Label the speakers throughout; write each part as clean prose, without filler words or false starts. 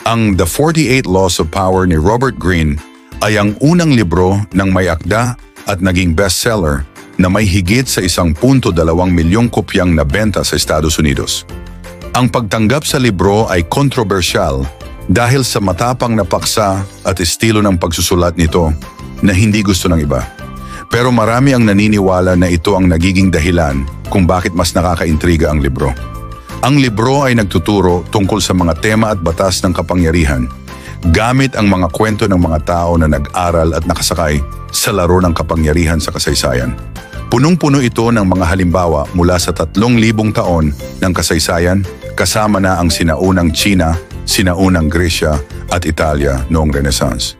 Speaker 1: Ang The 48 Laws of Power ni Robert Greene ay ang unang libro ng may akda at naging bestseller na may higit sa 1.2 milyong kopyang nabenta sa Estados Unidos. Ang pagtanggap sa libro ay kontrobersyal dahil sa matapang na paksa at estilo ng pagsusulat nito na hindi gusto ng iba. Pero marami ang naniniwala na ito ang nagiging dahilan kung bakit mas nakakaintriga ang libro. Ang libro ay nagtuturo tungkol sa mga tema at batas ng kapangyarihan gamit ang mga kwento ng mga tao na nag-aral at nakasakay sa laro ng kapangyarihan sa kasaysayan. Punong-puno ito ng mga halimbawa mula sa 3,000 taon ng kasaysayan kasama na ang sinaunang China, sinaunang Gresya at Italia noong Renaissance.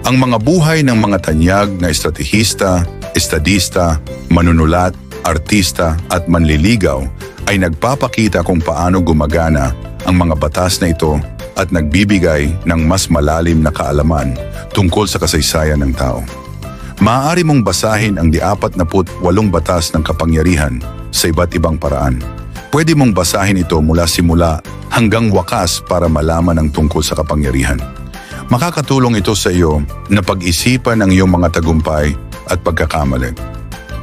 Speaker 1: Ang mga buhay ng mga tanyag na estratehista, estadista, manunulat, artista at manliligaw ay nagpapakita kung paano gumagana ang mga batas na ito at nagbibigay ng mas malalim na kaalaman tungkol sa kasaysayan ng tao. Maaari mong basahin ang 48 batas ng kapangyarihan sa iba't ibang paraan. Pwede mong basahin ito mula simula hanggang wakas para malaman ang tungkol sa kapangyarihan. Makakatulong ito sa iyo na pag-isipan ang iyong mga tagumpay at pagkakamali.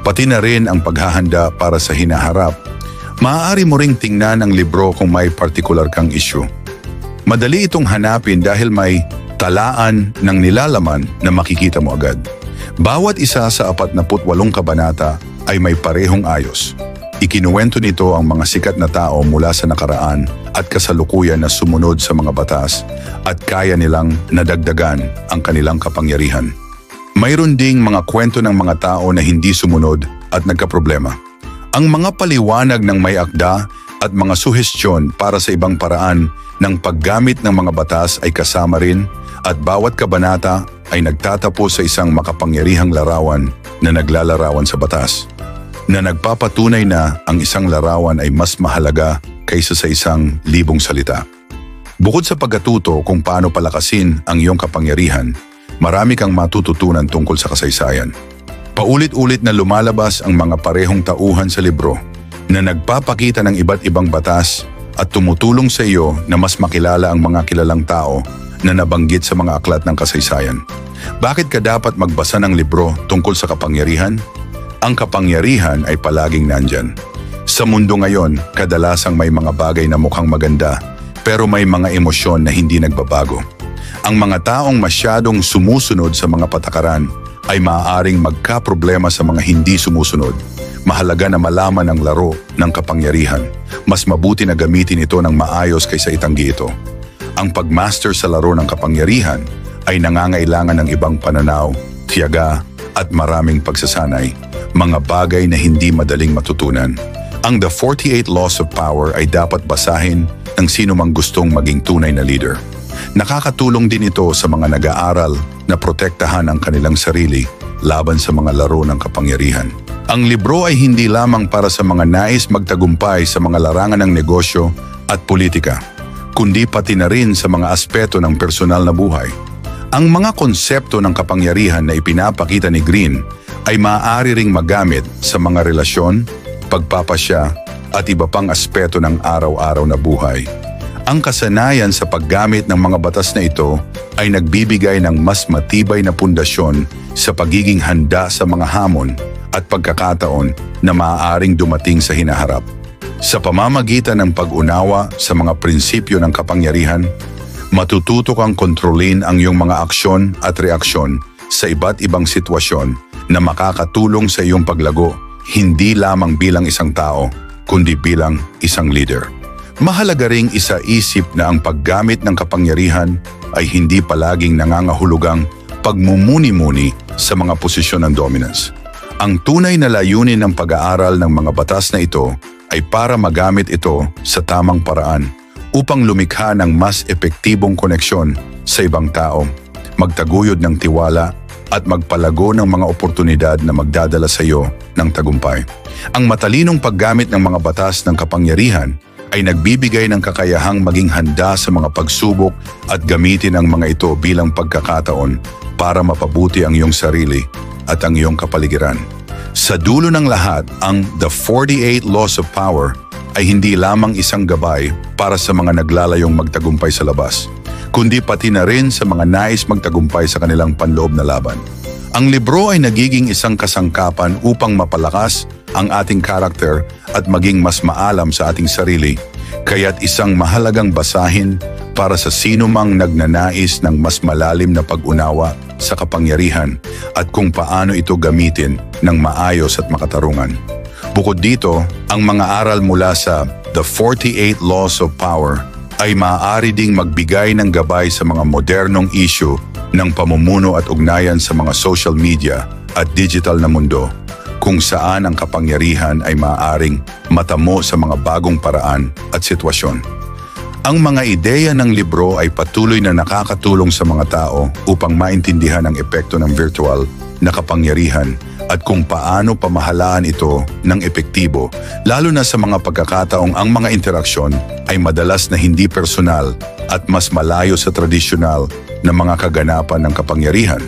Speaker 1: Pati na rin ang paghahanda para sa hinaharap. Maaari mo ring tingnan ang libro kung may partikular kang issue. Madali itong hanapin dahil may talaan ng nilalaman na makikita mo agad. Bawat isa sa 48 kabanata ay may parehong ayos. Ikinuwento nito ang mga sikat na tao mula sa nakaraan at kasalukuyan na sumunod sa mga batas at kaya nilang nadagdagan ang kanilang kapangyarihan. Mayroon ding mga kwento ng mga tao na hindi sumunod at nagkaproblema. Ang mga paliwanag ng may akda at mga suhestyon para sa ibang paraan ng paggamit ng mga batas ay kasama rin at bawat kabanata ay nagtatapos sa isang makapangyarihang larawan na naglalarawan sa batas, na nagpapatunay na ang isang larawan ay mas mahalaga kaysa sa 1,000 salita. Bukod sa pagkatuto kung paano palakasin ang iyong kapangyarihan, marami kang matututunan tungkol sa kasaysayan. Paulit-ulit na lumalabas ang mga parehong tauhan sa libro na nagpapakita ng iba't ibang batas at tumutulong sa iyo na mas makilala ang mga kilalang tao na nabanggit sa mga aklat ng kasaysayan. Bakit ka dapat magbasa ng libro tungkol sa kapangyarihan? Ang kapangyarihan ay palaging nandyan. Sa mundo ngayon, kadalasang may mga bagay na mukhang maganda pero may mga emosyon na hindi nagbabago. Ang mga taong masyadong sumusunod sa mga patakaran ay maaaring magkaproblema sa mga hindi sumusunod. Mahalaga na malaman ang laro ng kapangyarihan. Mas mabuti na gamitin ito ng maayos kaysa itanggi ito. Ang pagmaster sa laro ng kapangyarihan ay nangangailangan ng ibang pananaw, tiyaga at maraming pagsasanay, mga bagay na hindi madaling matutunan. Ang The 48 Laws of Power ay dapat basahin ng sino mang gustong maging tunay na leader. Nakakatulong din ito sa mga nag-aaral na protektahan ang kanilang sarili laban sa mga laro ng kapangyarihan. Ang libro ay hindi lamang para sa mga nais magtagumpay sa mga larangan ng negosyo at politika, kundi pati na rin sa mga aspeto ng personal na buhay. Ang mga konsepto ng kapangyarihan na ipinapakita ni Greene ay maaari ring magamit sa mga relasyon, pagpapasya at iba pang aspeto ng araw-araw na buhay. Ang kasanayan sa paggamit ng mga batas na ito ay nagbibigay ng mas matibay na pundasyon sa pagiging handa sa mga hamon at pagkakataon na maaaring dumating sa hinaharap. Sa pamamagitan ng pag-unawa sa mga prinsipyo ng kapangyarihan, matututo kang kontrolin ang iyong mga aksyon at reaksyon sa iba't ibang sitwasyon na makakatulong sa iyong paglago, hindi lamang bilang isang tao, kundi bilang isang leader. Mahalaga ring isaisip na ang paggamit ng kapangyarihan ay hindi palaging nangangahulugang pagmumuni-muni sa mga posisyon ng dominance. Ang tunay na layunin ng pag-aaral ng mga batas na ito ay para magamit ito sa tamang paraan upang lumikha ng mas epektibong koneksyon sa ibang tao, magtaguyod ng tiwala at magpalago ng mga oportunidad na magdadala sa iyo ng tagumpay. Ang matalinong paggamit ng mga batas ng kapangyarihan ay nagbibigay ng kakayahang maging handa sa mga pagsubok at gamitin ang mga ito bilang pagkakataon para mapabuti ang iyong sarili at ang iyong kapaligiran. Sa dulo ng lahat, ang The 48 Laws of Power ay hindi lamang isang gabay para sa mga naglalayong magtagumpay sa labas, kundi pati na rin sa mga nais magtagumpay sa kanilang panloob na laban. Ang libro ay nagiging isang kasangkapan upang mapalakas ang ating karakter at maging mas maalam sa ating sarili, kaya't isang mahalagang basahin para sa sino mang nagnanais ng mas malalim na pag-unawa sa kapangyarihan at kung paano ito gamitin ng maayos at makatarungan. Bukod dito, ang mga aral mula sa The 48 Laws of Power ay maaari ding magbigay ng gabay sa mga modernong issue ng pamumuno at ugnayan sa mga social media at digital na mundo, kung saan ang kapangyarihan ay maaaring matamo sa mga bagong paraan at sitwasyon. Ang mga ideya ng libro ay patuloy na nakakatulong sa mga tao upang maintindihan ang epekto ng virtual na kapangyarihan at kung paano pamahalaan ito ng epektibo, lalo na sa mga pagkakataong ang mga interaksyon ay madalas na hindi personal at mas malayo sa tradisyonal na mga kaganapan ng kapangyarihan.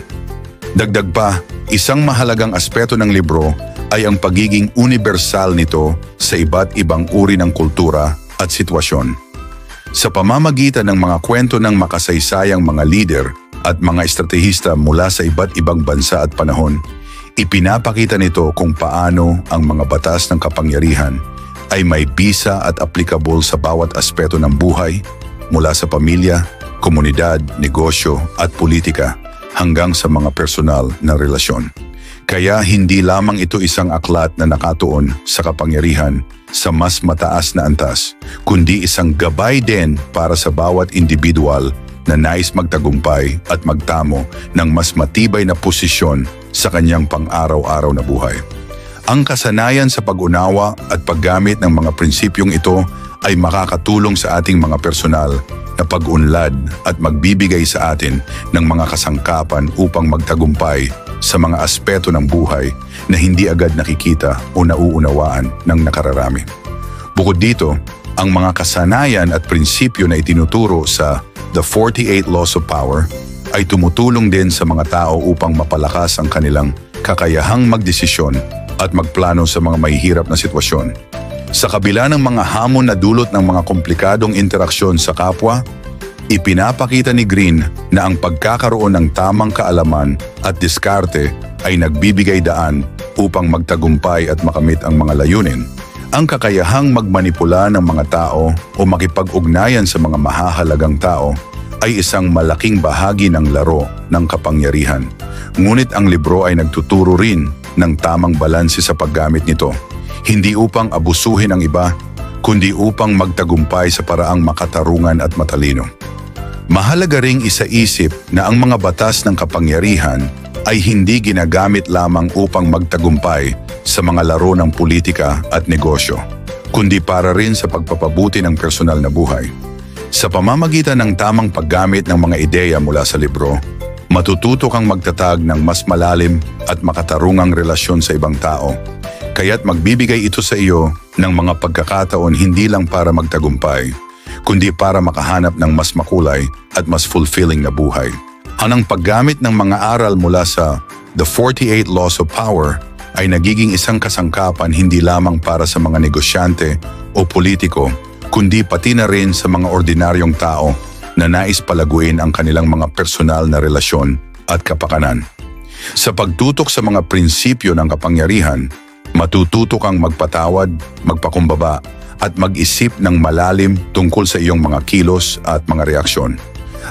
Speaker 1: Dagdag pa, isang mahalagang aspeto ng libro ay ang pagiging universal nito sa iba't ibang uri ng kultura at sitwasyon. Sa pamamagitan ng mga kwento ng makasaysayang mga lider at mga estratehista mula sa iba't ibang bansa at panahon, ipinapakita nito kung paano ang mga batas ng kapangyarihan ay may bisa at applicable sa bawat aspeto ng buhay, mula sa pamilya, komunidad, negosyo at politika hanggang sa mga personal na relasyon. Kaya hindi lamang ito isang aklat na nakatuon sa kapangyarihan sa mas mataas na antas, kundi isang gabay din para sa bawat individual na nais magtagumpay at magtamo ng mas matibay na posisyon sa kanyang pang-araw-araw na buhay. Ang kasanayan sa pag-unawa at paggamit ng mga prinsipyong ito ay makakatulong sa ating mga personal na pag-unlad at magbibigay sa atin ng mga kasangkapan upang magtagumpay sa mga aspeto ng buhay na hindi agad nakikita o nauunawaan ng nakararami. Bukod dito, ang mga kasanayan at prinsipyo na itinuturo sa The 48 Laws of Power ay tumutulong din sa mga tao upang mapalakas ang kanilang kakayahang magdesisyon at magplano sa mga mahihirap na sitwasyon. Sa kabila ng mga hamon na dulot ng mga komplikadong interaksyon sa kapwa, ipinapakita ni Green na ang pagkakaroon ng tamang kaalaman at diskarte ay nagbibigay daan upang magtagumpay at makamit ang mga layunin. Ang kakayahang magmanipula ng mga tao o makipag-ugnayan sa mga mahahalagang tao ay isang malaking bahagi ng laro ng kapangyarihan. Ngunit ang libro ay nagtuturo rin ng tamang balanse sa paggamit nito, hindi upang abusuhin ang iba, kundi upang magtagumpay sa paraang makatarungan at matalino. Mahalaga ring isaisip na ang mga batas ng kapangyarihan ay hindi ginagamit lamang upang magtagumpay sa mga laro ng politika at negosyo, kundi para rin sa pagpapabuti ng personal na buhay. Sa pamamagitan ng tamang paggamit ng mga ideya mula sa libro, matututo kang magtatag ng mas malalim at makatarungang relasyon sa ibang tao, kaya't magbibigay ito sa iyo ng mga pagkakataon hindi lang para magtagumpay, kundi para makahanap ng mas makulay at mas fulfilling na buhay. Ang paggamit ng mga aral mula sa The 48 Laws of Power ay nagiging isang kasangkapan hindi lamang para sa mga negosyante o politiko, kundi pati na rin sa mga ordinaryong tao na nais palaguin ang kanilang mga personal na relasyon at kapakanan. Sa pagtutok sa mga prinsipyo ng kapangyarihan, matututo kang magpatawad, magpakumbaba, at mag-isip ng malalim tungkol sa iyong mga kilos at mga reaksyon.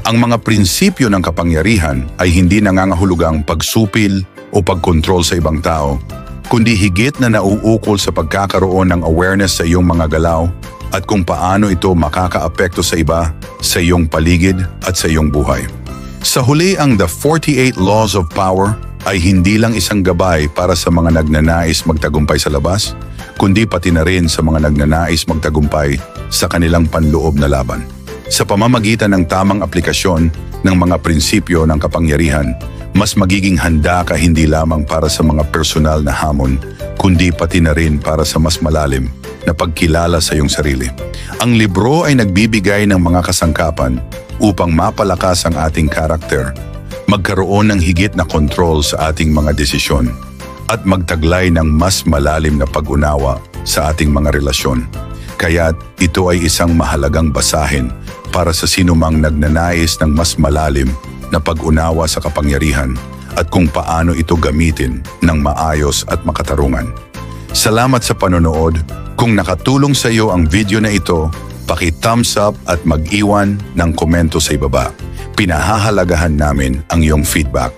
Speaker 1: Ang mga prinsipyo ng kapangyarihan ay hindi nangangahulugang pagsupil o pagkontrol sa ibang tao, kundi higit na nauukol sa pagkakaroon ng awareness sa iyong mga galaw at kung paano ito makakaapekto sa iba, sa iyong paligid at sa iyong buhay. Sa huli, ang The 48 Laws of Power ay hindi lang isang gabay para sa mga nagnanais magtagumpay sa labas, kundi pati na rin sa mga nagnanais magtagumpay sa kanilang panloob na laban. Sa pamamagitan ng tamang aplikasyon ng mga prinsipyo ng kapangyarihan, mas magiging handa ka hindi lamang para sa mga personal na hamon, kundi pati na rin para sa mas malalim na pagkilala sa iyong sarili. Ang libro ay nagbibigay ng mga kasangkapan upang mapalakas ang ating karakter, magkaroon ng higit na kontrol sa ating mga desisyon, at magtaglay ng mas malalim na pag-unawa sa ating mga relasyon. Kaya't ito ay isang mahalagang basahin para sa sinumang nagnanais ng mas malalim na pag-unawa sa kapangyarihan at kung paano ito gamitin ng maayos at makatarungan. Salamat sa panonood. Kung nakatulong sa iyo ang video na ito, paki-thumbs up at mag-iwan ng komento sa ibaba. Pinahahalagahan namin ang iyong feedback.